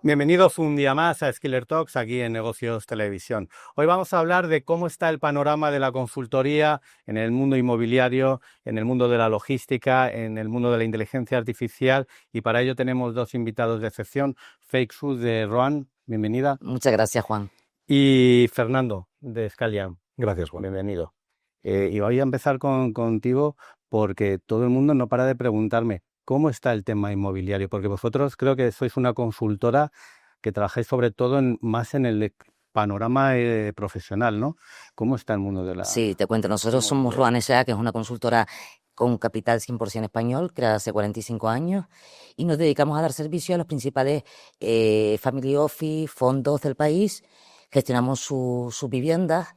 Bienvenidos un día más a Skiller Talks aquí en Negocios Televisión. Hoy vamos a hablar de cómo está el panorama de la consultoría en el mundo inmobiliario, en el mundo de la logística, en el mundo de la inteligencia artificial, y para ello tenemos dos invitados de excepción, Fake Su de Roan, bienvenida, Muchas gracias, Juan. y Fernando de Scalian. Gracias, Juan. Bienvenido. Y voy a empezar contigo porque todo el mundo no para de preguntarme cómo está el tema inmobiliario, porque vosotros creo que sois una consultora que trabajáis sobre todo más en el panorama profesional, ¿no? ¿Cómo está el mundo de la Sí, te cuento, nosotros somos inmobiliaria? Roan S.A., que es una consultora con capital 100% español, creada hace 45 años, y nos dedicamos a dar servicio a los principales family office, fondos del país, gestionamos sus viviendas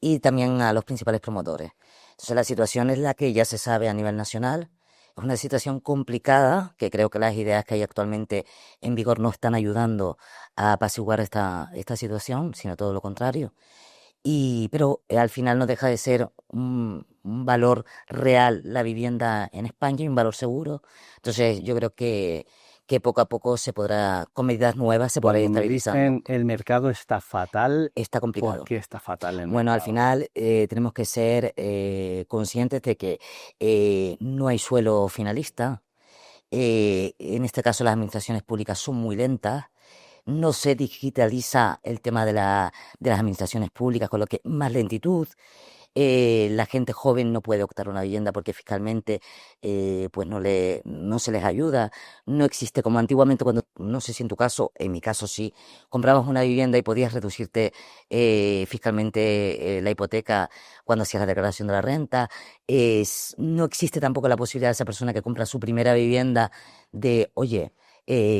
y también a los principales promotores. Entonces la situación es la que ya se sabe a nivel nacional. Es una situación complicada, que creo que las ideas que hay actualmente en vigor no están ayudando a apaciguar esta situación, sino todo lo contrario. Pero al final no deja de ser un valor real la vivienda en España y un valor seguro. Entonces yo creo que poco a poco se podrá, con medidas nuevas, se podrá ir Cuando me estabilizando. dicen el mercado está fatal, Está ¿por complicado. qué está fatal el Bueno, al mercado? final tenemos que ser conscientes de que no hay suelo finalista. En este caso las administraciones públicas son muy lentas. No se digitaliza el tema de las administraciones públicas, con lo que más lentitud. La gente joven no puede optar a una vivienda porque fiscalmente pues no se les ayuda. No existe como antiguamente cuando, no sé si en tu caso, en mi caso sí, comprabas una vivienda y podías reducirte fiscalmente la hipoteca cuando hacías la declaración de la renta. No existe tampoco la posibilidad de esa persona que compra su primera vivienda de, oye,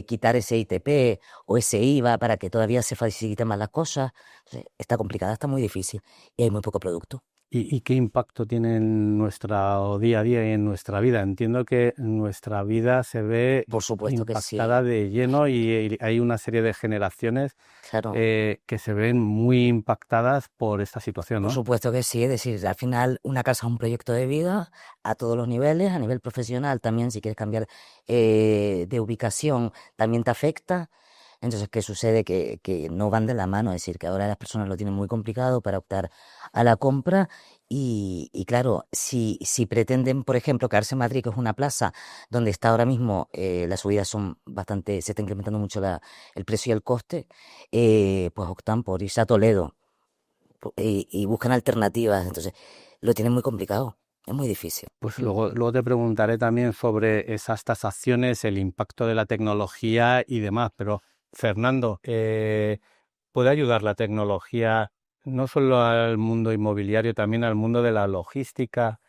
quitar ese ITP o ese IVA para que todavía se faciliten más las cosas. Entonces, está complicada, está muy difícil y hay muy poco producto. ¿Y qué impacto tiene en nuestro día a día y en nuestra vida? Entiendo que nuestra vida se ve Por supuesto que impactada sí, de lleno y hay una serie de generaciones claro. que se ven muy impactadas por esta situación, Por ¿no? supuesto que sí, es decir, al final una casa es un proyecto de vida a todos los niveles, a nivel profesional también, si quieres cambiar de ubicación, también te afecta. Entonces, ¿qué sucede? Que no van de la mano, es decir, que ahora las personas lo tienen muy complicado para optar a la compra y claro, si pretenden, por ejemplo, quedarse en Madrid, que es una plaza donde está ahora mismo, las subidas son bastante, se está incrementando mucho el precio y el coste, pues optan por irse a Toledo y buscan alternativas, entonces lo tienen muy complicado, es muy difícil. Pues luego te preguntaré también sobre esas tasaciones, el impacto de la tecnología y demás. Pero, Fernando, ¿puede ayudar la tecnología no solo al mundo inmobiliario, también al mundo de la logística?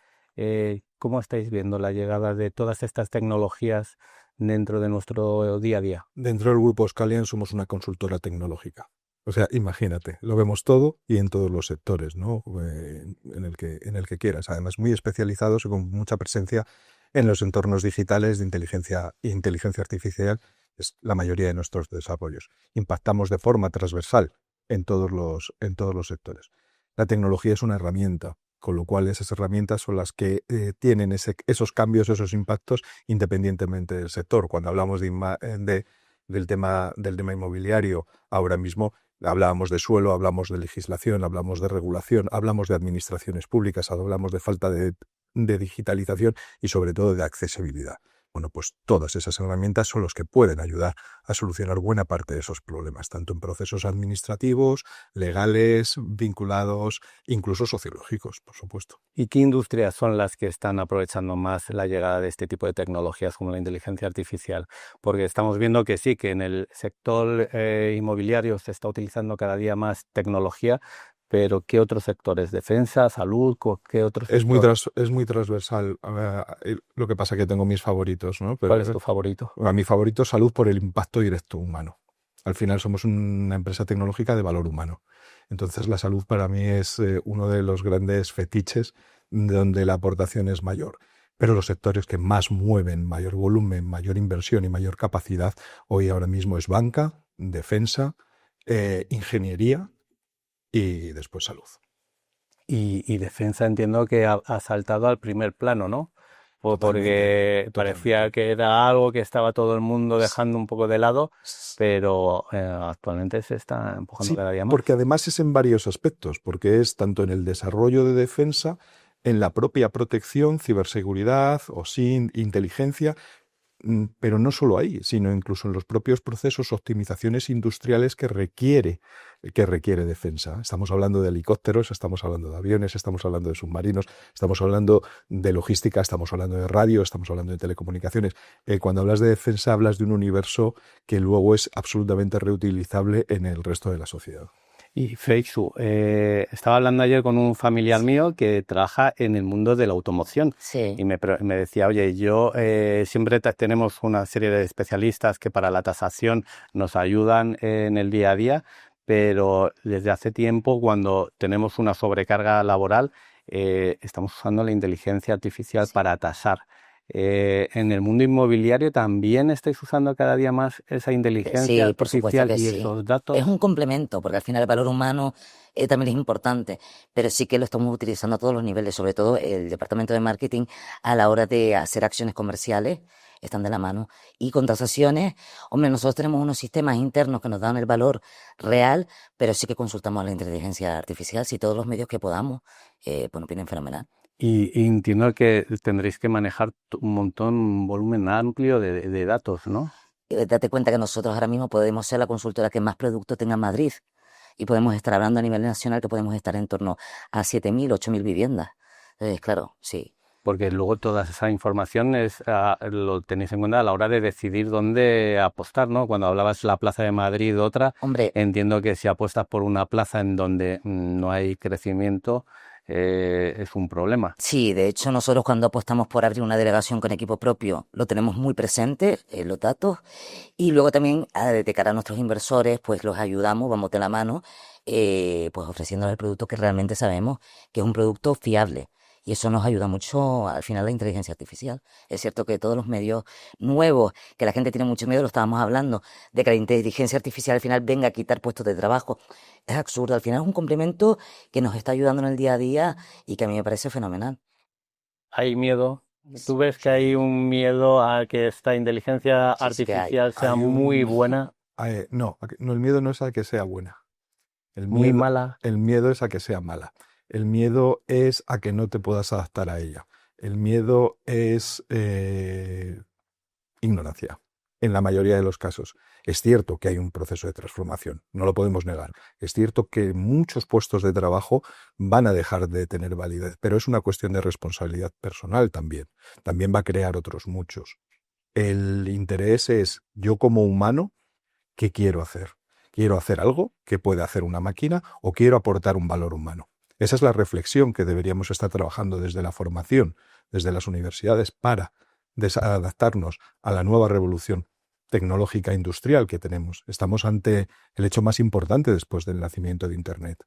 ¿Cómo estáis viendo la llegada de todas estas tecnologías dentro de nuestro día a día? Dentro del grupo Scalian somos una consultora tecnológica. O sea, imagínate, lo vemos todo y en todos los sectores, ¿no? En el que quieras. Además, muy especializados y con mucha presencia en los entornos digitales de inteligencia artificial, es la mayoría de nuestros desarrollos. Impactamos de forma transversal en todos los sectores. La tecnología es una herramienta, con lo cual esas herramientas son las que tienen esos cambios, esos impactos, independientemente del sector. Cuando hablamos del tema inmobiliario, ahora mismo hablábamos de suelo, hablamos de legislación, hablamos de regulación, hablamos de administraciones públicas, hablamos de falta de digitalización y sobre todo de accesibilidad. Bueno, pues todas esas herramientas son los que pueden ayudar a solucionar buena parte de esos problemas, tanto en procesos administrativos, legales, vinculados, incluso sociológicos, por supuesto. ¿Y qué industrias son las que están aprovechando más la llegada de este tipo de tecnologías como la inteligencia artificial? Porque estamos viendo que sí, que en el sector inmobiliario se está utilizando cada día más tecnología, pero ¿qué otros sectores? ¿Defensa, salud? ¿Qué otro Es muy, sector? es muy transversal. Lo que pasa es que tengo mis favoritos, ¿no? ¿Cuál es Pero tu favorito? a mi favorito es salud por el impacto directo humano. Al final somos una empresa tecnológica de valor humano. Entonces la salud para mí es uno de los grandes fetiches donde la aportación es mayor. Pero los sectores que más mueven mayor volumen, mayor inversión y mayor capacidad hoy ahora mismo es banca, defensa, ingeniería y después salud. Y defensa entiendo que ha saltado al primer plano, ¿no? porque parecía totalmente. que era algo que estaba todo el mundo dejando un poco de lado, pero actualmente se está empujando Sí, cada día más. porque además es en varios aspectos, porque es tanto en el desarrollo de defensa, en la propia protección, ciberseguridad o sin inteligencia, pero no solo ahí, sino incluso en los propios procesos, optimizaciones industriales que requiere defensa. Estamos hablando de helicópteros, estamos hablando de aviones, estamos hablando de submarinos, estamos hablando de logística, estamos hablando de radio, estamos hablando de telecomunicaciones. Cuando hablas de defensa, hablas de un universo que luego es absolutamente reutilizable en el resto de la sociedad. Y Feixu, estaba hablando ayer con un familiar mío que trabaja en el mundo de la automoción Sí. y me decía, oye, yo siempre tenemos una serie de especialistas que para la tasación nos ayudan en el día a día, pero desde hace tiempo, cuando tenemos una sobrecarga laboral, estamos usando la inteligencia artificial Sí. para tasar. En el mundo inmobiliario también estáis usando cada día más esa inteligencia Sí, por supuesto artificial que y sí. esos Es datos. un complemento, porque al final el valor humano también es importante, pero sí que lo estamos utilizando a todos los niveles, sobre todo el departamento de marketing a la hora de hacer acciones comerciales, están de la mano. Y con tasaciones, hombre, nosotros tenemos unos sistemas internos que nos dan el valor real, pero sí que consultamos a la inteligencia artificial, si todos los medios que podamos, pues nos vienen fenomenal. Y entiendo que tendréis que manejar un montón, un volumen amplio de datos, ¿no? Date cuenta que nosotros ahora mismo podemos ser la consultora que más producto tenga en Madrid y podemos estar hablando a nivel nacional que podemos estar en torno a 7.000, 8.000 viviendas. Entonces, claro, sí. Porque luego toda esa información lo tenéis en cuenta a la hora de decidir dónde apostar, ¿no? Cuando hablabas la Plaza de Madrid, otra, Hombre, entiendo que si apuestas por una plaza en donde no hay crecimiento, es un problema. sí, de hecho nosotros cuando apostamos por abrir una delegación con equipo propio lo tenemos muy presente, los datos, y luego también de cara a nuestros inversores pues los ayudamos, vamos de la mano, pues ofreciéndoles el producto que realmente sabemos que es un producto fiable. Y eso nos ayuda mucho al final la inteligencia artificial. Es cierto que todos los medios nuevos, que la gente tiene mucho miedo, lo estábamos hablando, de que la inteligencia artificial al final venga a quitar puestos de trabajo. Es absurdo, al final es un complemento que nos está ayudando en el día a día y que a mí me parece fenomenal. ¿Hay miedo? ¿Tú ves que hay un miedo a que esta inteligencia Sí que hay. artificial sea Hay muy un... buena, No, no, el miedo no es a que sea buena. muy mala? El miedo es a que sea mala. El miedo es a que no te puedas adaptar a ella. El miedo es ignorancia, en la mayoría de los casos. Es cierto que hay un proceso de transformación, no lo podemos negar. Es cierto que muchos puestos de trabajo van a dejar de tener validez, pero es una cuestión de responsabilidad personal también. También va a crear otros muchos. El interés es yo como humano, ¿qué quiero hacer? ¿Quiero hacer algo que pueda hacer una máquina o quiero aportar un valor humano? Esa es la reflexión que deberíamos estar trabajando desde la formación, desde las universidades, para adaptarnos a la nueva revolución tecnológica e industrial que tenemos. Estamos ante el hecho más importante después del nacimiento de Internet.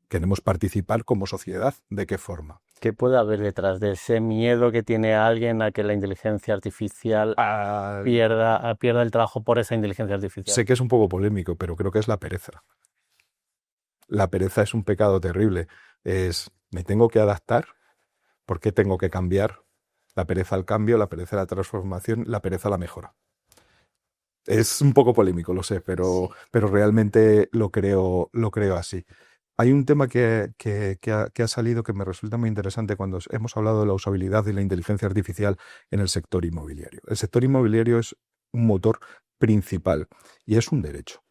Queremos participar como sociedad. ¿De qué forma? ¿Qué puede haber detrás de ese miedo que tiene alguien a que la inteligencia artificial pierda el trabajo por esa inteligencia artificial? Sé que es un poco polémico, pero creo que es la pereza. La pereza es un pecado terrible. Me tengo que adaptar. ¿Por qué tengo que cambiar? La pereza al cambio, la pereza a la transformación, la pereza a la mejora. Es un poco polémico, lo sé, pero realmente lo creo así. Hay un tema que ha salido que me resulta muy interesante cuando hemos hablado de la usabilidad y la inteligencia artificial en el sector inmobiliario. El sector inmobiliario es un motor principal y es un derecho.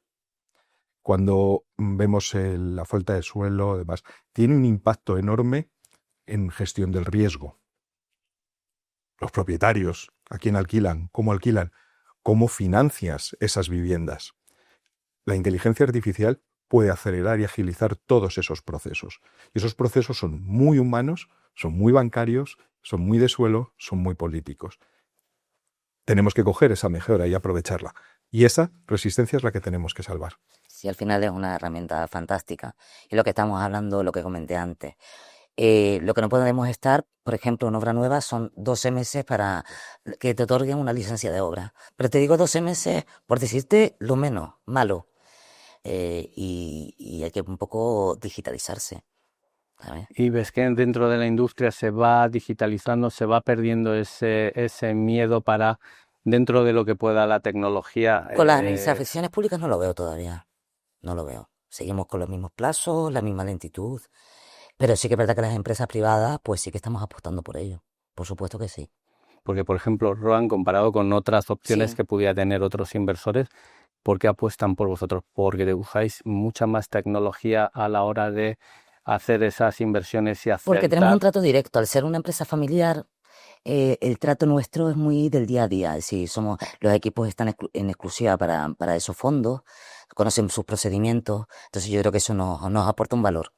Cuando vemos la falta de suelo, además, tiene un impacto enorme en gestión del riesgo. Los propietarios, a quién alquilan, cómo financias esas viviendas. La inteligencia artificial puede acelerar y agilizar todos esos procesos. Y esos procesos son muy humanos, son muy bancarios, son muy de suelo, son muy políticos. Tenemos que coger esa mejora y aprovecharla. Y esa resistencia es la que tenemos que salvar. Sí, al final es una herramienta fantástica. Y lo que estamos hablando, lo que comenté antes. Lo que no podemos estar, por ejemplo, en obra nueva son 12 meses para que te otorguen una licencia de obra. Pero te digo 12 meses por decirte lo menos malo. Y hay que un poco digitalizarse. ¿sabes? Y ves que dentro de la industria se va digitalizando, se va perdiendo ese miedo para dentro de lo que pueda la tecnología. Con las administraciones públicas no lo veo todavía, no lo veo. Seguimos con los mismos plazos, la misma lentitud, pero sí que es verdad que las empresas privadas, pues sí que estamos apostando por ello. Por supuesto que sí. Porque, por ejemplo, Roan, comparado con otras opciones Sí. que pudiera tener otros inversores, ¿por qué apuestan por vosotros? Porque usáis mucha más tecnología a la hora de hacer esas inversiones y Porque tenemos un acertar. trato directo. Al ser una empresa familiar, el trato nuestro es muy del día a día. Es decir, los equipos están en exclusiva para esos fondos, conocen sus procedimientos. Entonces yo creo que eso nos aporta un valor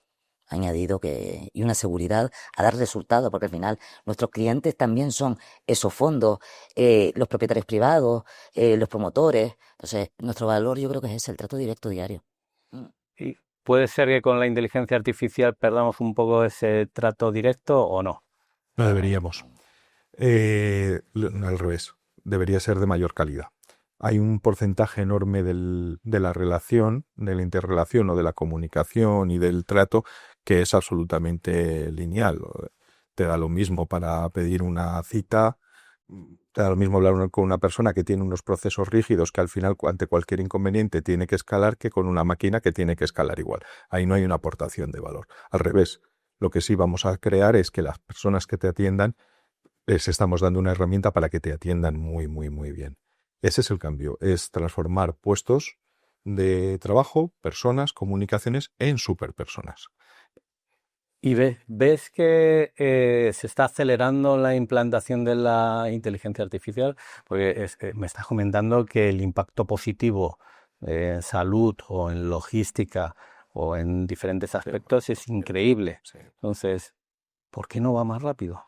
añadido y una seguridad a dar resultados, porque al final nuestros clientes también son esos fondos, los propietarios privados, los promotores. Entonces nuestro valor yo creo que es ese, el trato directo diario. Mm. ¿Y puede ser que con la inteligencia artificial perdamos un poco ese trato directo o no? No deberíamos. Al revés, debería ser de mayor calidad. Hay un porcentaje enorme de la relación, de la interrelación o de la comunicación y del trato que es absolutamente lineal. Te da lo mismo para pedir una cita, te da lo mismo hablar con una persona que tiene unos procesos rígidos que al final ante cualquier inconveniente tiene que escalar que con una máquina que tiene que escalar igual. Ahí no hay una aportación de valor. Al revés, lo que sí vamos a crear es que las personas que te atiendan les estamos dando una herramienta para que te atiendan muy, muy, muy bien. Ese es el cambio, es transformar puestos de trabajo, personas, comunicaciones en superpersonas. ¿Y ves que se está acelerando la implantación de la inteligencia artificial? Porque me estás comentando que el impacto positivo en salud o en logística o en diferentes aspectos es increíble. Sí. Entonces, ¿por qué no va más rápido?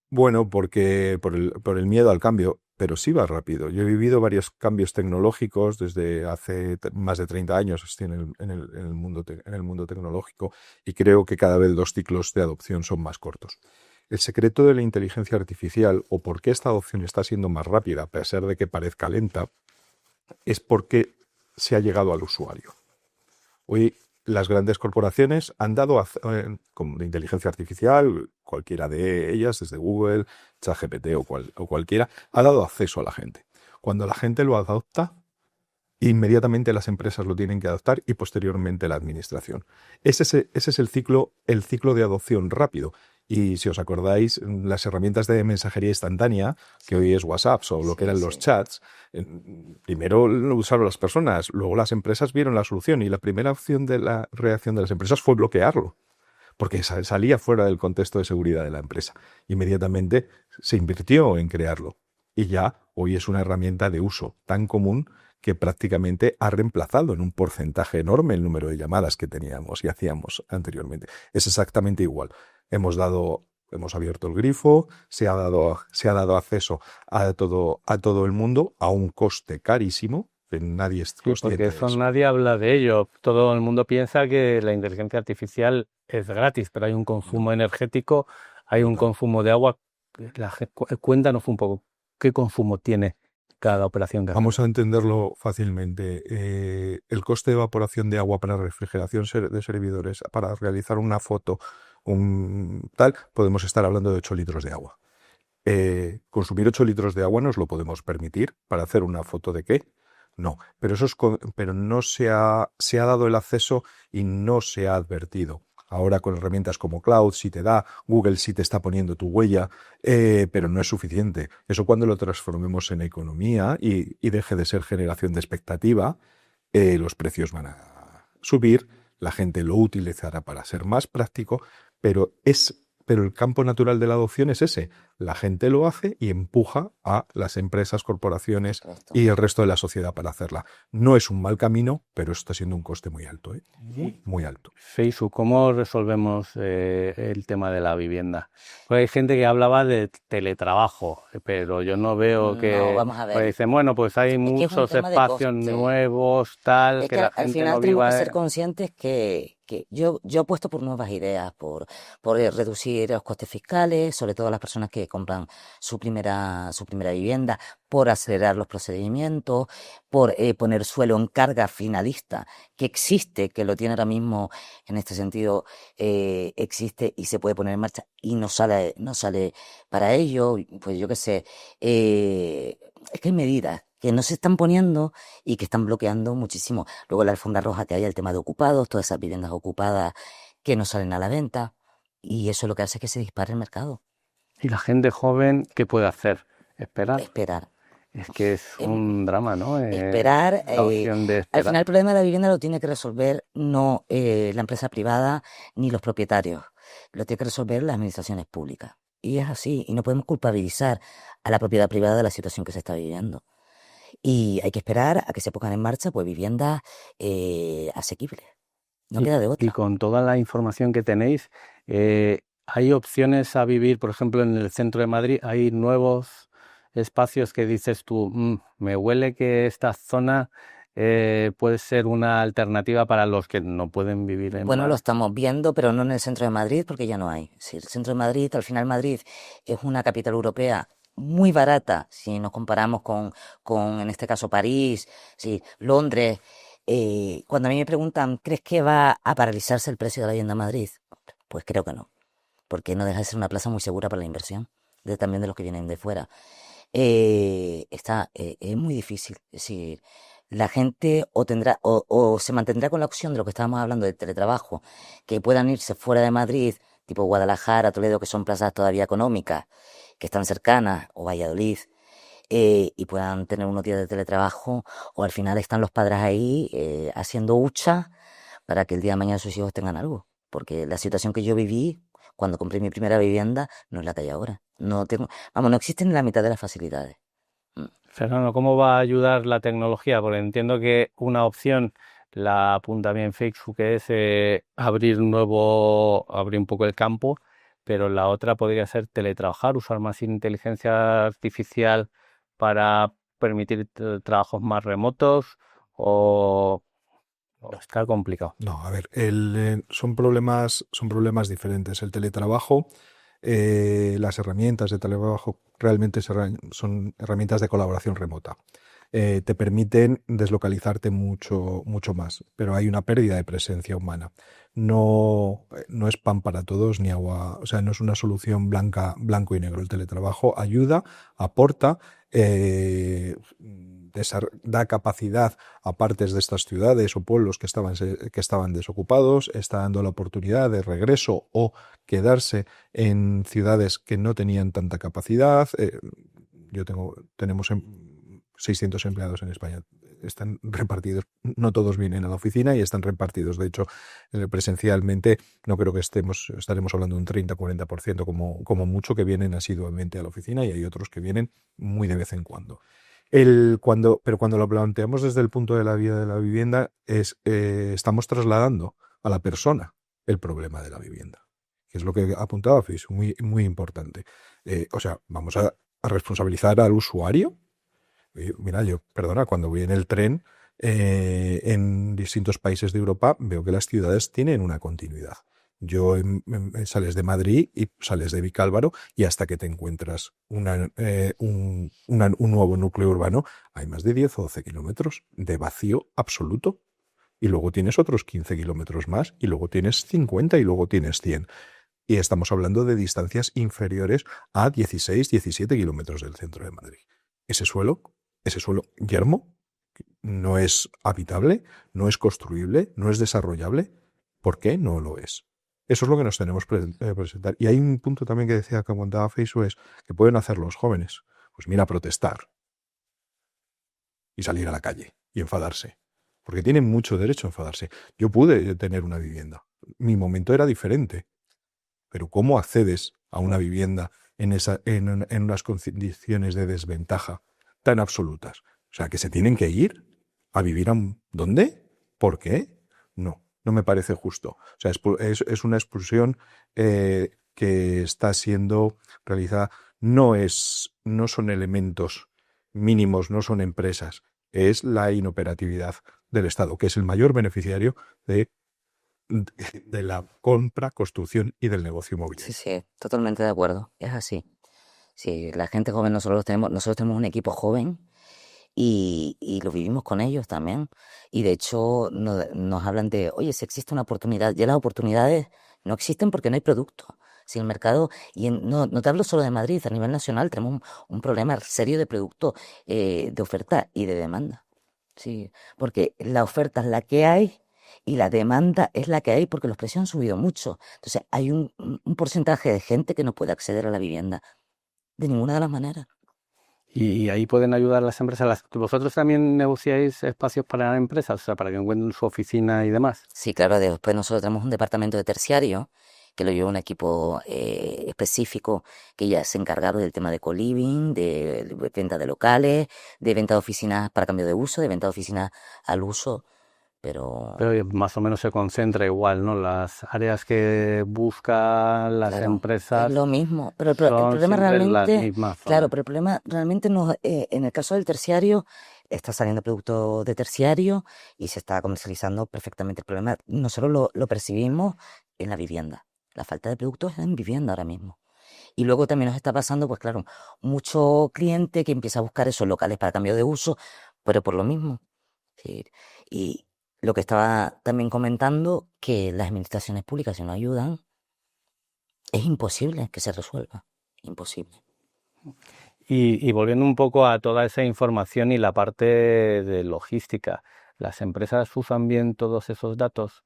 Bueno, porque por el miedo al cambio, pero sí va rápido. Yo he vivido varios cambios tecnológicos desde hace más de 30 años, estoy en el mundo tecnológico y creo que cada vez los ciclos de adopción son más cortos. El secreto de la inteligencia artificial o por qué esta adopción está siendo más rápida, a pesar de que parezca lenta, es porque se ha llegado al usuario. Hoy las grandes corporaciones han dado como de inteligencia artificial, cualquiera de ellas, desde Google, ChatGPT o cualquiera, ha dado acceso a la gente. Cuando la gente lo adopta, inmediatamente las empresas lo tienen que adoptar y posteriormente la administración. Ese es el ciclo de adopción rápido. Y si os acordáis, las herramientas de mensajería instantánea, que hoy es WhatsApp o lo que eran los chats, primero lo usaron las personas, luego las empresas vieron la solución y la primera opción de la reacción de las empresas fue bloquearlo, porque salía fuera del contexto de seguridad de la empresa. Inmediatamente se invirtió en crearlo y ya hoy es una herramienta de uso tan común que prácticamente ha reemplazado en un porcentaje enorme el número de llamadas que teníamos y hacíamos anteriormente. Es exactamente igual. Hemos abierto el grifo, se ha dado acceso a todo el mundo a un coste carísimo, que nadie es Sí, porque consciente de eso eso. nadie habla de ello. Todo el mundo piensa que la inteligencia artificial es gratis, pero hay un consumo energético, hay un Total. consumo de agua. Cuéntanos un poco, ¿qué consumo tiene cada operación que Vamos a hacemos? entenderlo fácilmente. El coste de evaporación de agua para refrigeración de servidores, para realizar una foto, podemos estar hablando de 8 litros de agua. ¿Consumir 8 litros de agua nos lo podemos permitir para hacer una foto de qué? No, pero pero no se ha dado el acceso y no se ha advertido. Ahora con herramientas como Cloud sí te da, Google sí te está poniendo tu huella, pero no es suficiente. Eso cuando lo transformemos en economía y deje de ser generación de expectativa, los precios van a subir, la gente lo utilizará para ser más práctico, pero el campo natural de la adopción es ese. La gente lo hace y empuja a las empresas, corporaciones Correcto. y el resto de la sociedad para hacerla. No es un mal camino, pero está siendo un coste muy alto, ¿eh? Muy, muy alto. Feisu, ¿cómo resolvemos el tema de la vivienda? Pues hay gente que hablaba de teletrabajo, pero yo no veo No, que... vamos a ver. Pues dicen, bueno, pues hay Es que es un muchos tema de espacios coste. nuevos, tal, Es que que la al gente final no tenemos que viva... ser conscientes que yo apuesto por nuevas ideas, por reducir los costes fiscales, sobre todo a las personas que que compran su primera vivienda, por acelerar los procedimientos, por poner suelo en carga finalista, que existe, que lo tiene ahora mismo en este sentido, existe y se puede poner en marcha y no sale para ello, pues yo qué sé, es que hay medidas que no se están poniendo y que están bloqueando muchísimo. Luego la alfombra roja que hay, el tema de ocupados, todas esas viviendas ocupadas que no salen a la venta, y eso lo que hace es que se dispare el mercado. Y la gente joven, ¿qué puede hacer? Esperar. Esperar. Es que es Em, un drama, ¿no? Esperar. La opción de Al esperar. final el problema de la vivienda lo tiene que resolver no la empresa privada ni los propietarios, lo tiene que resolver las administraciones públicas. Y es así, y no podemos culpabilizar a la propiedad privada de la situación que se está viviendo. Y hay que esperar a que se pongan en marcha pues viviendas asequibles. No queda de Y otra. con toda la información que tenéis, ¿hay opciones a vivir, por ejemplo, en el centro de Madrid? ¿Hay nuevos espacios que dices tú, me huele que esta zona puede ser una alternativa para los que no pueden vivir en Bueno, lo Madrid? estamos viendo, pero no en el centro de Madrid, porque ya no hay. Sí, el centro de Madrid, al final Madrid es una capital europea muy barata, si nos comparamos con en este caso, París, sí, Londres. Cuando a mí me preguntan, ¿crees que va a paralizarse el precio de la vivienda en Madrid? Pues creo que no, porque no deja de ser una plaza muy segura para la inversión, también de los que vienen de fuera. Es muy difícil. Es decir, la gente o se mantendrá con la opción de lo que estábamos hablando de teletrabajo, que puedan irse fuera de Madrid, tipo Guadalajara, Toledo, que son plazas todavía económicas, que están cercanas, o Valladolid, y puedan tener unos días de teletrabajo, o al final están los padres ahí haciendo hucha para que el día de mañana sus hijos tengan algo. Porque la situación que yo viví cuando compré mi primera vivienda no es la que hay ahora. No existen ni la mitad de las facilidades. Fernando, ¿cómo va a ayudar la tecnología? Porque entiendo que una opción, la apunta bien Facebook, que es abrir un poco el campo, pero la otra podría ser teletrabajar, usar más inteligencia artificial para permitir trabajos más remotos o está complicado. No, a ver, son problemas diferentes. El teletrabajo, las herramientas de teletrabajo realmente son herramientas de colaboración remota. Te permiten deslocalizarte mucho, mucho más, pero hay una pérdida de presencia humana. No es pan para todos ni agua, o sea, no es una solución blanco y negro. El teletrabajo ayuda, aporta, da capacidad a partes de estas ciudades o pueblos que estaban desocupados, está dando la oportunidad de regreso o quedarse en ciudades que no tenían tanta capacidad. Tenemos 600 empleados en España. Están repartidos, no todos vienen a la oficina y están repartidos. De hecho, presencialmente no creo que estaremos hablando de un 30-40% como mucho que vienen asiduamente a la oficina, y hay otros que vienen muy de vez en cuando. Pero cuando lo planteamos desde el punto de la vida de la vivienda, estamos trasladando a la persona el problema de la vivienda, que es lo que apuntaba Fis, muy, muy importante. O sea, vamos a responsabilizar al usuario. Mira, perdona, cuando voy en el tren en distintos países de Europa, veo que las ciudades tienen una continuidad. Sales de Madrid y sales de Vicálvaro, y hasta que te encuentras un nuevo núcleo urbano, hay más de 10 o 12 kilómetros de vacío absoluto. Y luego tienes otros 15 kilómetros más, y luego tienes 50, y luego tienes 100. Y estamos hablando de distancias inferiores a 16, 17 kilómetros del centro de Madrid. Ese suelo yermo, no es habitable, no es construible, no es desarrollable. ¿Por qué no lo es? Eso es lo que nos tenemos que presentar. Y hay un punto también que decía, que contaba Facebook, es que pueden hacer los jóvenes. Pues mira, protestar y salir a la calle y enfadarse, porque tienen mucho derecho a enfadarse. Yo pude tener una vivienda, mi momento era diferente, pero ¿cómo accedes a una vivienda en unas condiciones de desventaja tan absolutas? O sea, que se tienen que ir a vivir ¿dónde? ¿Por qué? No me parece justo. O sea, es una expulsión que está siendo realizada. No son elementos mínimos, no son empresas. Es la inoperatividad del Estado, que es el mayor beneficiario de la compra, construcción y del negocio inmobiliario. Sí, totalmente de acuerdo. Es así. Sí, la gente joven nosotros tenemos un equipo joven y lo vivimos con ellos también. Y de hecho nos hablan de, oye, si existe una oportunidad, ya las oportunidades no existen porque no hay producto. Si el mercado, no te hablo solo de Madrid, a nivel nacional tenemos un problema serio de producto, de oferta y de demanda. Sí, porque la oferta es la que hay y la demanda es la que hay porque los precios han subido mucho. Entonces hay un porcentaje de gente que no puede acceder a la vivienda de ninguna de las maneras. Y ahí pueden ayudar las empresas. ¿Vosotros también negociáis espacios para empresas, o sea, para que encuentren su oficina y demás? Sí, claro, después nosotros tenemos un departamento de terciario que lo lleva un equipo específico que ya es encargado del tema de co-living, de venta de locales, de venta de oficinas para cambio de uso, de venta de oficinas al uso, pero Pero más o menos se concentra igual, ¿no? Las áreas que buscan las claro, es empresas lo mismo. Pero el son problema siempre las realmente, mismas claro, zonas. pero el problema realmente no, en el caso del terciario, está saliendo producto de terciario y se está comercializando perfectamente. El problema nosotros lo percibimos en la vivienda. La falta de productos es en vivienda ahora mismo. Y luego también nos está pasando, pues claro, mucho cliente que empieza a buscar esos locales para cambio de uso, pero por lo mismo. Sí. Y lo que estaba también comentando, que las administraciones públicas, si no ayudan, es imposible que se resuelva. Imposible. Y volviendo un poco a toda esa información y la parte de logística, ¿las empresas usan bien todos esos datos?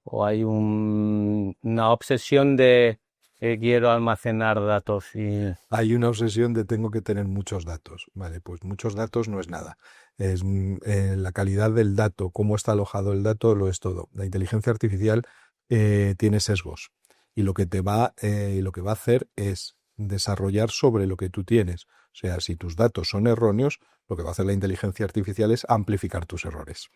¿O hay una obsesión de quiero almacenar datos y Hay una obsesión de tengo que tener muchos datos. Vale, pues muchos datos no es nada. Es la calidad del dato, cómo está alojado el dato, lo es todo. La inteligencia artificial tiene sesgos y lo que va a hacer es desarrollar sobre lo que tú tienes. O sea, si tus datos son erróneos, lo que va a hacer la inteligencia artificial es amplificar tus errores.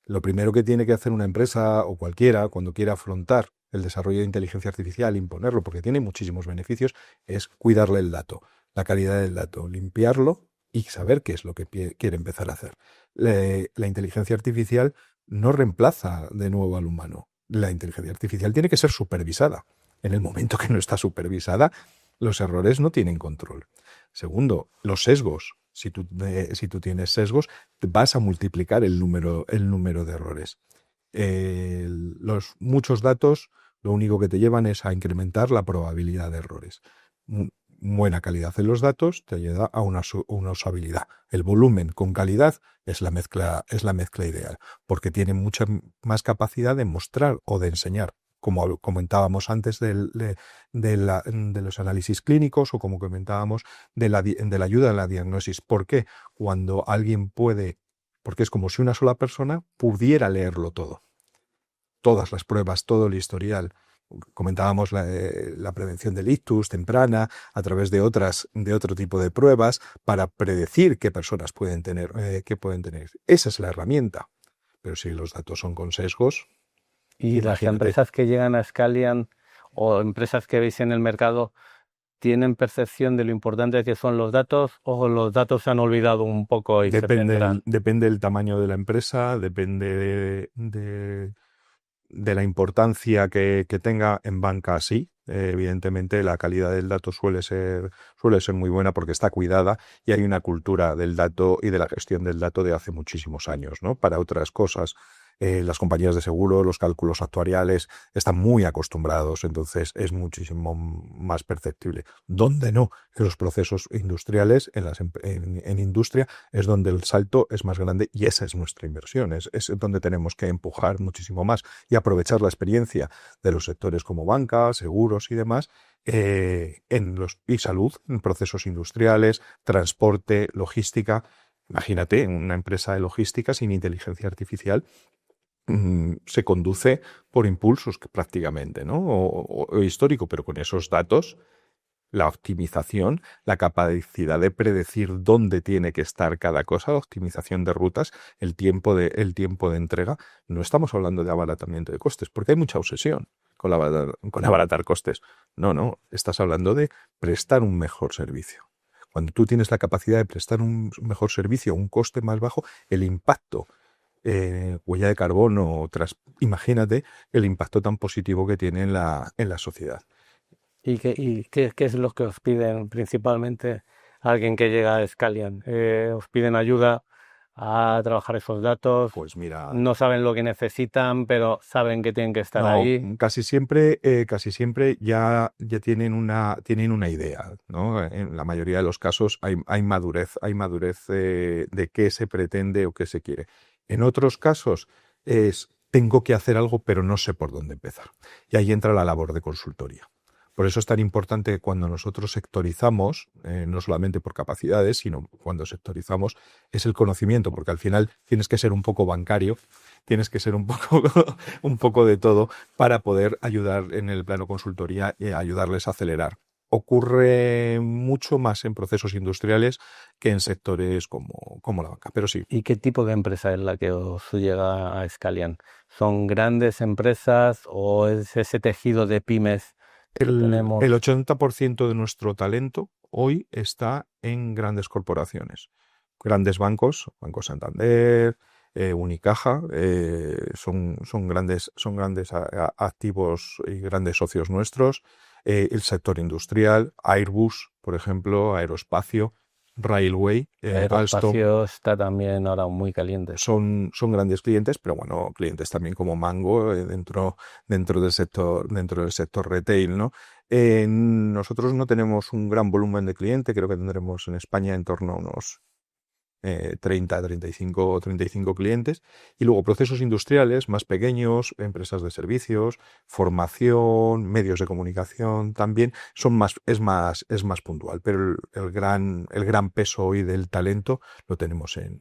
Lo primero que tiene que hacer una empresa o cualquiera cuando quiera afrontar el desarrollo de inteligencia artificial, imponerlo, porque tiene muchísimos beneficios, es cuidarle el dato, la calidad del dato, limpiarlo y saber qué es lo que quiere empezar a hacer. La inteligencia artificial no reemplaza de nuevo al humano. La inteligencia artificial tiene que ser supervisada. En el momento que no está supervisada, los errores no tienen control. Segundo, los sesgos. Si tú tienes sesgos, vas a multiplicar el número de errores. Los muchos datos lo único que te llevan es a incrementar la probabilidad de errores. Buena calidad en los datos te ayuda a una usabilidad. El volumen con calidad es la mezcla ideal, porque tiene mucha más capacidad de mostrar o de enseñar. Como comentábamos antes de los análisis clínicos o como comentábamos de la ayuda en la diagnosis. ¿Por qué? Cuando alguien puede, porque es como si una sola persona pudiera leerlo todo. Todas las pruebas, todo el historial. Comentábamos la prevención del ictus temprana a través de otro tipo de pruebas para predecir qué personas pueden tener, qué pueden tener. Esa es la herramienta. Pero si los datos son con sesgos, y las imagínate. empresas que llegan a Scalian o empresas que veis en el mercado tienen percepción de lo importante que son los datos o los datos se han olvidado un poco y se centran? Depende del tamaño de la empresa, depende de la importancia que tenga en banca, sí. Evidentemente la calidad del dato suele ser muy buena porque está cuidada y hay una cultura del dato y de la gestión del dato de hace muchísimos años, ¿no? Para otras cosas, las compañías de seguro, los cálculos actuariales están muy acostumbrados, entonces es muchísimo más perceptible. ¿Dónde no? En los procesos industriales, en industria, es donde el salto es más grande y esa es nuestra inversión, es donde tenemos que empujar muchísimo más y aprovechar la experiencia de los sectores como banca, seguros y demás, y salud, en procesos industriales, transporte, logística. Imagínate, una empresa de logística sin inteligencia artificial se conduce por impulsos prácticamente, ¿no? O histórico, pero con esos datos, la optimización, la capacidad de predecir dónde tiene que estar cada cosa, la optimización de rutas, el tiempo de entrega. No estamos hablando de abaratamiento de costes, porque hay mucha obsesión con abaratar costes. No, estás hablando de prestar un mejor servicio. Cuando tú tienes la capacidad de prestar un mejor servicio a un coste más bajo, el impacto, huella de carbono, imagínate el impacto tan positivo que tiene en la sociedad. ¿Qué es lo que os piden principalmente alguien que llega a Scalian? ¿Os piden ayuda a trabajar esos datos? Pues mira, No saben lo que necesitan, pero saben que tienen que estar no, ahí. casi siempre ya tienen una idea, ¿no? En la mayoría de los casos hay madurez de qué se pretende o qué se quiere. En otros casos tengo que hacer algo, pero no sé por dónde empezar. Y ahí entra la labor de consultoría. Por eso es tan importante que cuando nosotros sectorizamos, no solamente por capacidades, sino cuando sectorizamos, es el conocimiento, porque al final tienes que ser un poco bancario, tienes que ser un poco, un poco de todo para poder ayudar en el plano consultoría y ayudarles a acelerar. Ocurre mucho más en procesos industriales que en sectores como la banca, pero sí. ¿Y qué tipo de empresa es la que os llega a Scalian? ¿Son grandes empresas o es ese tejido de pymes que tenemos? El 80% de nuestro talento hoy está en grandes corporaciones. Grandes bancos, Banco Santander, Unicaja, son grandes activos y grandes socios nuestros. El sector industrial, Airbus, por ejemplo, Aeroespacio, Railway, Alstom, Aeroespacio está también ahora muy caliente. son grandes clientes, pero bueno, clientes también como Mango dentro del sector retail, ¿no? Nosotros no tenemos un gran volumen de cliente, creo que tendremos en España en torno a unos 30, 35 clientes, y luego procesos industriales más pequeños, empresas de servicios, formación, medios de comunicación también, es más puntual, pero el gran peso hoy del talento lo tenemos en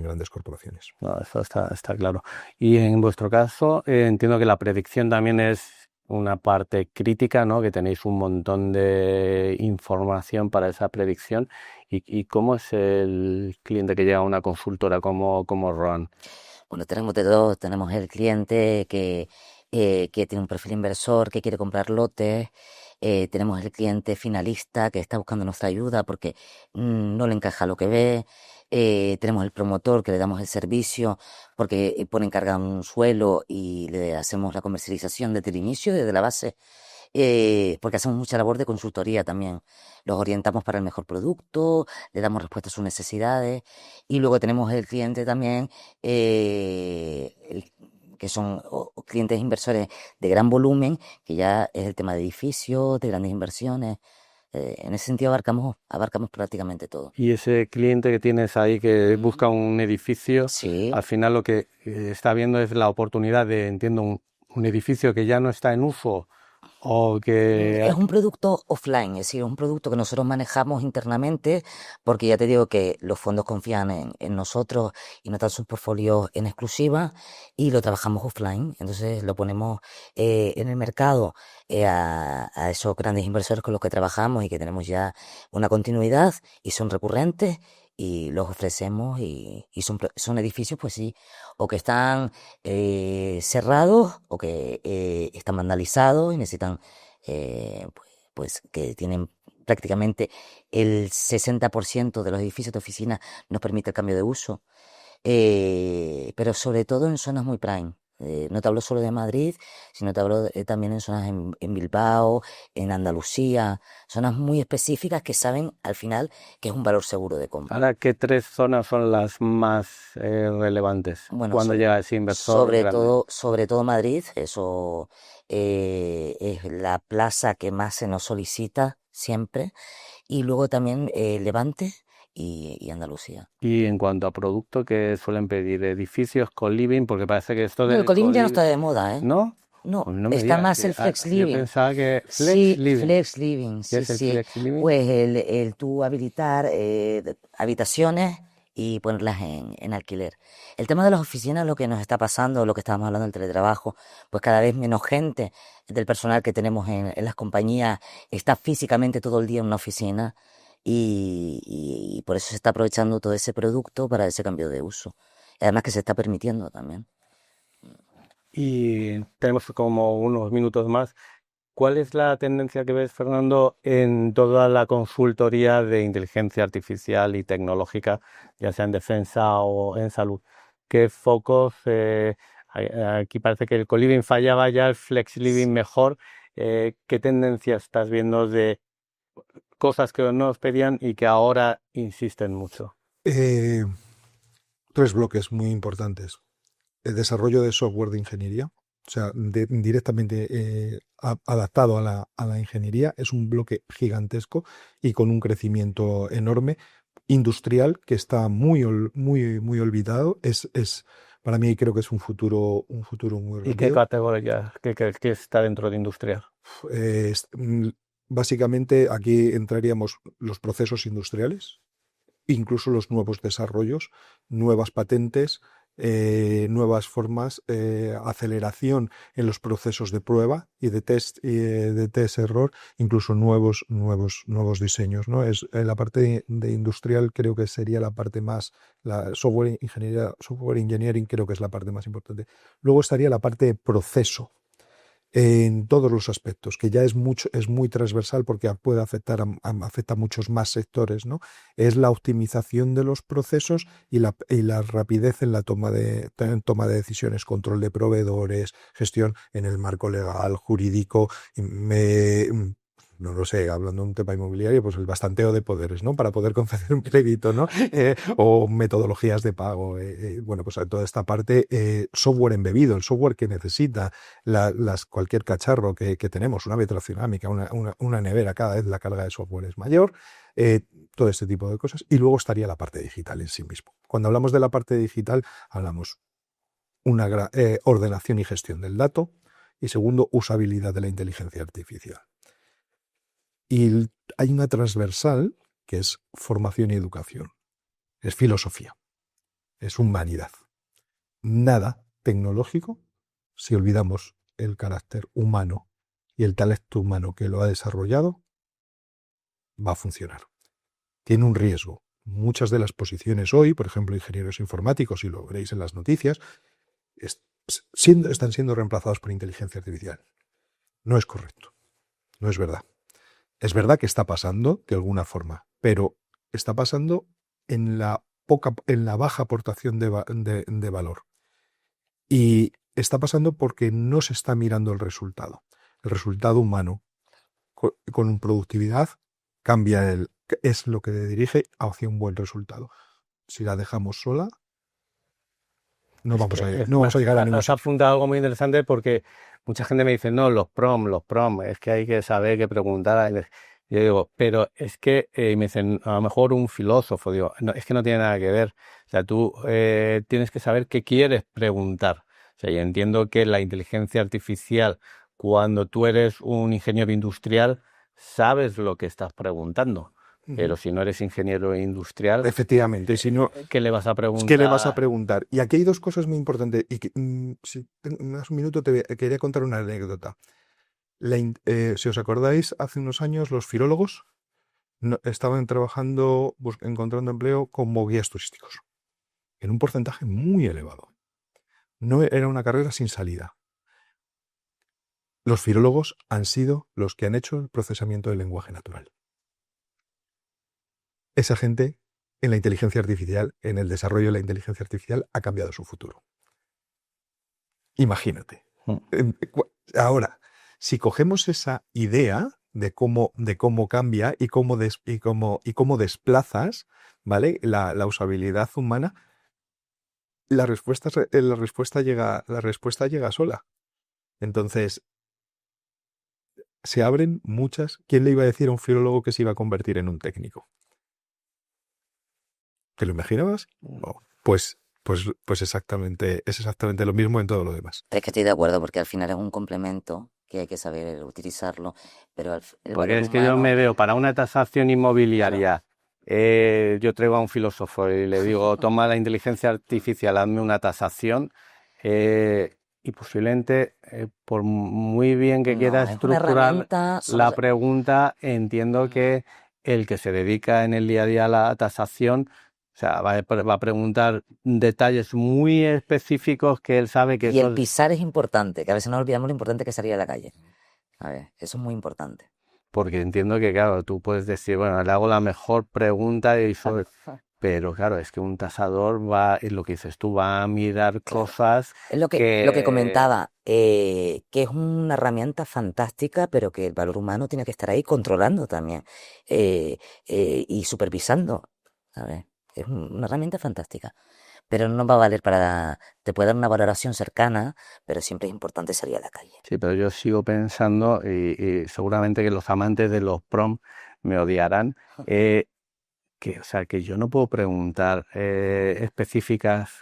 grandes corporaciones. No, eso está claro. Y en vuestro caso, entiendo que la predicción también es una parte crítica, ¿no? Que tenéis un montón de información para esa predicción. ¿Y cómo es el cliente que llega a una consultora como Roan? Bueno, tenemos de dos. Tenemos el cliente que tiene un perfil inversor, que quiere comprar lotes. Tenemos el cliente finalista que está buscando nuestra ayuda porque no le encaja lo que ve. Tenemos el promotor que le damos el servicio porque pone en carga un suelo y le hacemos la comercialización desde el inicio, desde la base. Porque hacemos mucha labor de consultoría también. Los orientamos para el mejor producto, le damos respuesta a sus necesidades. Y luego tenemos el cliente también, que son clientes inversores de gran volumen, que ya es el tema de edificios, de grandes inversiones. En ese sentido abarcamos prácticamente todo. Y ese cliente que tienes ahí que busca un edificio, Sí. al final lo que está viendo es la oportunidad de, entiendo, un edificio que ya no está en uso o que... Es un producto offline, es decir, es un producto que nosotros manejamos internamente, porque ya te digo que los fondos confían en nosotros y nos dan sus portfolios en exclusiva y lo trabajamos offline. Entonces lo ponemos en el mercado a esos grandes inversores con los que trabajamos y que tenemos ya una continuidad y son recurrentes y los ofrecemos y son edificios, pues sí, o que están cerrados o que están vandalizados y necesitan, pues que tienen prácticamente el 60% de los edificios de oficina nos permite el cambio de uso, pero sobre todo en zonas muy prime. No te hablo solo de Madrid, sino te hablo también en zonas en Bilbao, en Andalucía, zonas muy específicas que saben al final que es un valor seguro de compra. Ahora, ¿qué tres zonas son las más relevantes Bueno, cuando llega ese inversor grande? sobre todo Madrid, eso es la plaza que más se nos solicita siempre, y luego también Levante y Andalucía. Y en cuanto a producto, que suelen pedir edificios, co-living, porque parece que esto No, el del coliving ya no co-living... está de moda, ¿eh? ¿No? No, Pues no me está digas más que... el flex yo living. pensaba que... Flex Sí, living. flex living, ¿Qué sí, es el sí. flex living? Pues el tú habilitar habitaciones y ponerlas en alquiler. El tema de las oficinas, lo que nos está pasando, lo que estábamos hablando del teletrabajo, pues cada vez menos gente del personal que tenemos en las compañías está físicamente todo el día en una oficina y por eso se está aprovechando todo ese producto para ese cambio de uso. Además que se está permitiendo también. Y tenemos como unos minutos más. ¿Cuál es la tendencia que ves, Fernando, en toda la consultoría de inteligencia artificial y tecnológica, ya sea en defensa o en salud? ¿Qué focos? Aquí parece que el co-living fallaba ya, el flex living mejor. ¿Qué tendencia estás viendo de cosas que no os pedían y que ahora insisten mucho? Eh, Tres bloques muy importantes. El desarrollo de software de ingeniería, o sea, directamente adaptado a la ingeniería, es un bloque gigantesco y con un crecimiento enorme. Industrial, que está muy olvidado, para mí creo que es un futuro muy ¿Y qué rápido. categoría, qué está dentro de industrial? Eh, es- mm, Básicamente aquí entraríamos los procesos industriales, incluso los nuevos desarrollos, nuevas patentes, nuevas formas, aceleración en los procesos de prueba y de test error, incluso nuevos diseños, ¿no? La parte de industrial creo que sería la parte más, la software ingeniería, software engineering creo que es la parte más importante. Luego estaría la parte de proceso en todos los aspectos, que ya es muy transversal porque puede afecta a muchos más sectores, ¿no? Es la optimización de los procesos y la rapidez en la toma de decisiones, control de proveedores, gestión en el marco legal, jurídico, no lo sé, hablando de un tema inmobiliario, pues el bastanteo de poderes, ¿no? Para poder conceder un crédito, ¿no? O metodologías de pago. Bueno, pues toda esta parte, software embebido, el software que necesita cualquier cacharro que tenemos, una vitrocerámica, una nevera, cada vez la carga de software es mayor, todo este tipo de cosas. Y luego estaría la parte digital en sí mismo. Cuando hablamos de la parte digital, hablamos ordenación y gestión del dato y segundo, usabilidad de la inteligencia artificial. Y hay una transversal que es formación y educación, es filosofía, es humanidad. Nada tecnológico si olvidamos el carácter humano y el talento humano que lo ha desarrollado, va a funcionar. Tiene un riesgo. Muchas de las posiciones hoy, por ejemplo, ingenieros informáticos, y lo veréis en las noticias, están siendo reemplazados por inteligencia artificial. No es correcto. No es verdad. Es verdad que está pasando de alguna forma, pero está pasando en en la baja aportación de valor. Y está pasando porque no se está mirando el resultado humano. Con productividad es lo que dirige hacia un buen resultado. Si la dejamos sola, Es que no vamos a llegar a ningún has sitio. apuntado algo muy interesante porque mucha gente me dice, no, los prom, es que hay que saber qué preguntar. Y yo digo, pero es que, me dicen, a lo mejor un filósofo, digo, no, es que no tiene nada que ver. O sea, tú tienes que saber qué quieres preguntar. O sea, yo entiendo que la inteligencia artificial, cuando tú eres un ingeniero industrial, sabes lo que estás preguntando. Pero si no eres ingeniero industrial, Efectivamente, si no, ¿qué le vas a ¿qué le vas a preguntar? preguntar? Y aquí hay dos cosas muy importantes. Y que, si me das un minuto, quería contar una anécdota. Si os acordáis, hace unos años los filólogos estaban trabajando, encontrando empleo como guías turísticos, en un porcentaje muy elevado. No era una carrera sin salida. Los filólogos han sido los que han hecho el procesamiento del lenguaje natural. Esa gente en la inteligencia artificial, en el desarrollo de la inteligencia artificial, ha cambiado su futuro. Imagínate. Ahora, si cogemos esa idea de cómo cambia y cómo desplazas, ¿vale? La usabilidad humana, la respuesta llega sola. Entonces, se abren muchas. ¿Quién le iba a decir a un filólogo que se iba a convertir en un técnico? ¿Te lo imaginabas? Oh, pues es exactamente lo mismo en todo lo demás. Es que estoy de acuerdo porque al final es un complemento que hay que saber utilizarlo, pero el Porque valor es que yo me humano, veo para una tasación claro, inmobiliaria, yo traigo a un filósofo y le digo, toma la inteligencia artificial, hazme una tasación, y posiblemente, por muy bien que quiera no, es una estructurar herramienta, la pregunta, entiendo que el que se dedica en el día a día a la tasación, o sea, va a preguntar detalles muy específicos que él sabe que y el eso, pisar es importante, que a veces nos olvidamos lo importante que es salir a la calle. A ver, eso es muy importante. porque entiendo que, claro, tú puedes decir, bueno, le hago la mejor pregunta y pero claro, es que un tasador va, es lo que dices tú, va a mirar cosas Es lo que comentaba, que es una herramienta fantástica, pero que el valor humano tiene que estar ahí controlando también y supervisando, ¿sabes? Es una herramienta fantástica, pero no va a valer te puede dar una valoración cercana, pero siempre es importante salir a la calle. Sí, pero yo sigo pensando, y seguramente que los amantes de los prom me odiarán, o sea, que yo no puedo preguntar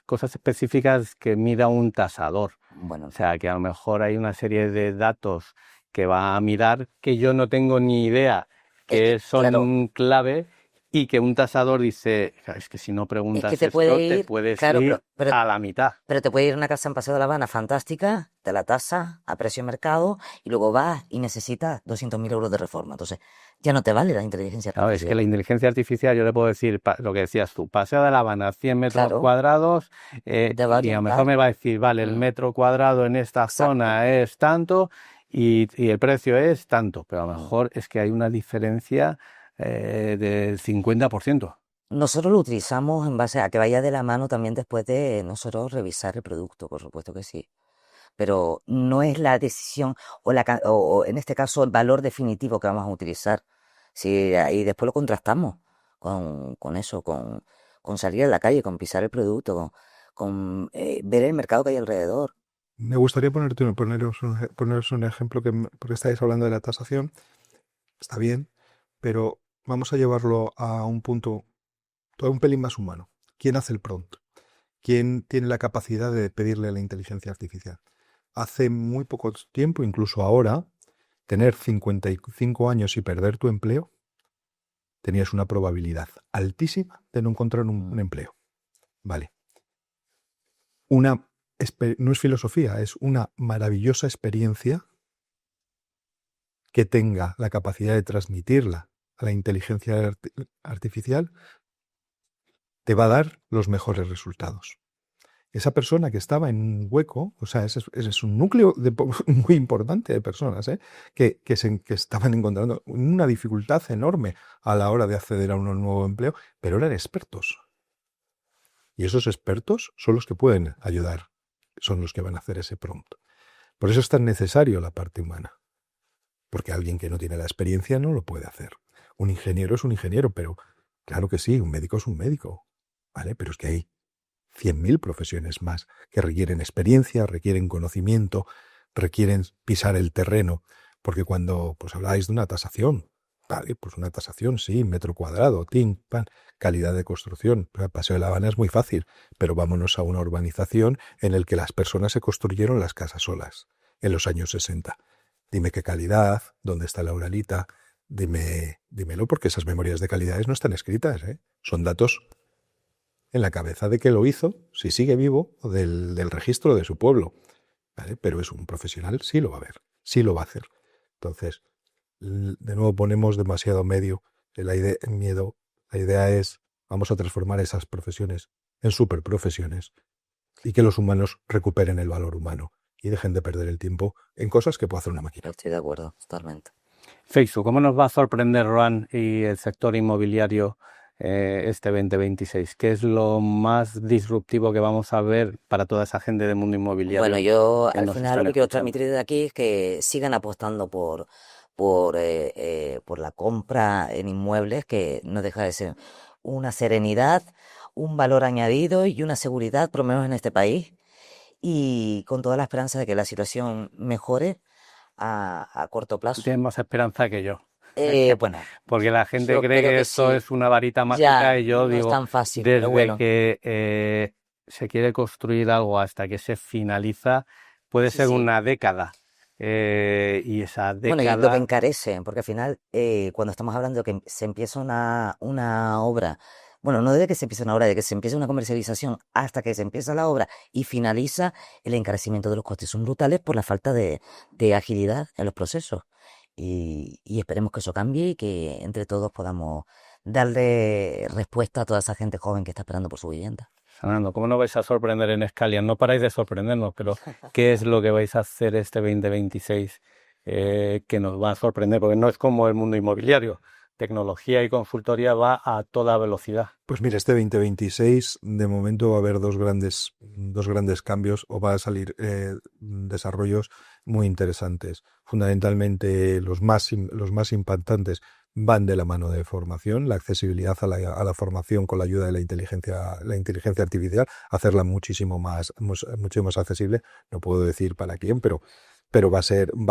cosas específicas que mida un tasador. Bueno, O sea, que a lo mejor hay una serie de datos que va a mirar que yo no tengo ni idea que son claro, clave y que un tasador dice, "Ja, es que si no es que preguntas te puede esto, te ir, puedes claro, ir a la mitad". pero te puede ir a una casa en Paseo de La Habana fantástica, te la tasa a precio de mercado y luego vas y necesitas 200.000 euros de reforma. Entonces, ya no te vale la inteligencia Claro, es que la artificial. inteligencia artificial, yo le puedo decir lo que decías tú, Paseo de La Habana, 100 metros Claro, cuadrados, te va a y a lo mejor orientar. me va a decir, vale, el Mm, metro cuadrado en esta exacto. zona es tanto y el precio es tanto, pero a lo Mm. mejor es que hay una diferencia del 50%. Nosotros lo utilizamos en base a que vaya de la mano también después de nosotros revisar el producto, por supuesto que sí. Pero no es la decisión o en este caso el valor definitivo que vamos a utilizar. Sí, y después lo contrastamos con eso, con salir a la calle, con pisar el producto, con ver el mercado que hay alrededor. Me gustaría poneros un ejemplo porque estáis hablando de la tasación, está bien, pero vamos a llevarlo a un punto, todo un pelín más humano. ¿Quién hace el prompt? ¿Quién tiene la capacidad de pedirle a la inteligencia artificial? Hace muy poco tiempo, incluso ahora, tener 55 años y perder tu empleo, tenías una probabilidad altísima de no encontrar un Mm. empleo. Vale. No es filosofía, es una maravillosa experiencia que tenga la capacidad de transmitirla a la inteligencia artificial, te va a dar los mejores resultados. Esa persona que estaba en un hueco, o sea, ese es un núcleo muy importante de personas, que estaban encontrando una dificultad enorme a la hora de acceder a un nuevo empleo, pero eran expertos. Y esos expertos son los que pueden ayudar, son los que van a hacer ese prompt. Por eso es tan necesario la parte humana, porque alguien que no tiene la experiencia no lo puede hacer. Un ingeniero es un ingeniero, pero claro que sí, un médico es un médico, ¿vale? Pero es que hay 100.000 profesiones más que requieren experiencia, requieren conocimiento, requieren pisar el terreno, porque cuando pues habláis de una tasación, vale, pues una tasación, sí, metro cuadrado, tin, pan, calidad de construcción. El Paseo de La Habana es muy fácil, pero vámonos a una urbanización en la que las personas se construyeron las casas solas en los años 60. Dime qué calidad, dónde está la uralita, dímelo, porque esas memorias de calidades no están escritas, ¿eh? Son datos en la cabeza de que lo hizo, si sigue vivo, o del registro de su pueblo. ¿Vale? Pero es un profesional, sí lo va a ver, sí lo va a hacer. Entonces, de nuevo ponemos demasiado miedo. La idea es, vamos a transformar esas profesiones en superprofesiones y que los humanos recuperen el valor humano y dejen de perder el tiempo en cosas que puede hacer una máquina. Estoy de acuerdo, totalmente. Facebook, ¿cómo nos va a sorprender, Roan, y el sector inmobiliario este 2026? ¿Qué es lo más disruptivo que vamos a ver para toda esa gente del mundo Bueno, inmobiliario yo que al nos final lo están que quiero escuchando? transmitir de aquí es que sigan apostando por la compra en inmuebles, que no deja de ser una serenidad, un valor añadido y una seguridad, por lo menos en este país, y con toda la esperanza de que la situación mejore a corto Tú plazo. tienes más esperanza que yo, Bueno, porque la gente yo cree espero que que esto sí. es una varita mágica Ya, y yo no es digo, tan fácil, pero desde bueno, que se quiere construir algo hasta que se finaliza, puede sí, ser sí. una década. Y esa Bueno, y lo que década, encarece, porque al final, cuando estamos hablando de que se empieza una obra, bueno, no desde que se empieza una obra, de que se empieza una comercialización hasta que se empieza la obra y finaliza, el encarecimiento de los costes son brutales por la falta de agilidad en los procesos. Y esperemos que eso cambie y que entre todos podamos darle respuesta a toda esa gente joven que está esperando por su vivienda. Fernando, ¿cómo no vais a sorprender en Scalian? No paráis de sorprendernos, pero ¿qué es lo que vais a hacer este 2026 que nos va a sorprender? Porque no es como el mundo inmobiliario. tecnología y consultoría va a toda velocidad. Pues mira, este 2026 de momento va a haber dos grandes cambios o va a salir desarrollos muy interesantes. Fundamentalmente los más impactantes van de la mano de formación, la accesibilidad a la formación con la ayuda de la inteligencia artificial, hacerla mucho más accesible. No puedo decir para quién, pero va a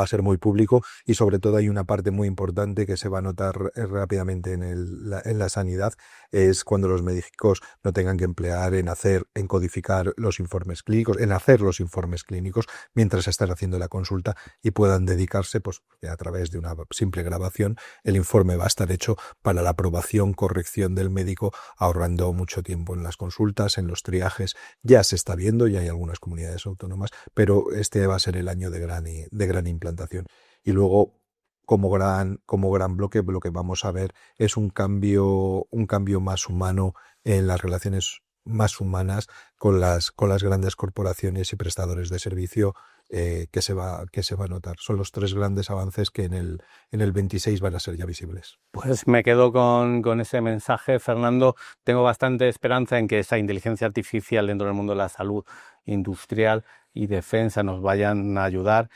ser muy público, y sobre todo hay una parte muy importante que se va a notar rápidamente en la sanidad, es cuando los médicos no tengan que emplear en codificar los informes clínicos, en hacer los informes clínicos mientras están haciendo la consulta, y puedan dedicarse, pues a través de una simple grabación, el informe va a estar hecho para la aprobación, corrección del médico, ahorrando mucho tiempo en las consultas, en los triajes. Ya se está viendo, ya hay algunas comunidades autónomas, pero este va a ser el año de gran implantación. Y luego, como gran bloque, lo que vamos a ver es un cambio más humano en las relaciones más humanas con las grandes corporaciones y prestadores de servicio, que se va a notar. Son los 3 grandes avances que en el 26 van a ser ya visibles. Pues me quedo con ese mensaje, Fernando. Tengo bastante esperanza en que esa inteligencia artificial dentro del mundo de la salud industrial y defensa nos vayan a ayudar.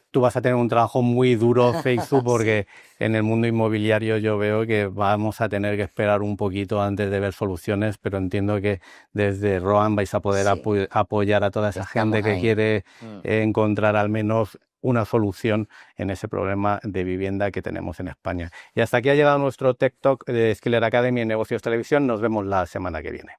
Tú vas a tener un trabajo muy duro, Feizu, porque en el mundo inmobiliario yo veo que vamos a tener que esperar un poquito antes de ver soluciones, pero entiendo que desde Roam vais a poder apoyar a toda esa gente que quiere encontrar al menos una solución en ese problema de vivienda que tenemos en España. Y hasta aquí ha llegado nuestro Tech Talk de Skiller Academy en Negocios Televisión. Nos vemos la semana que viene.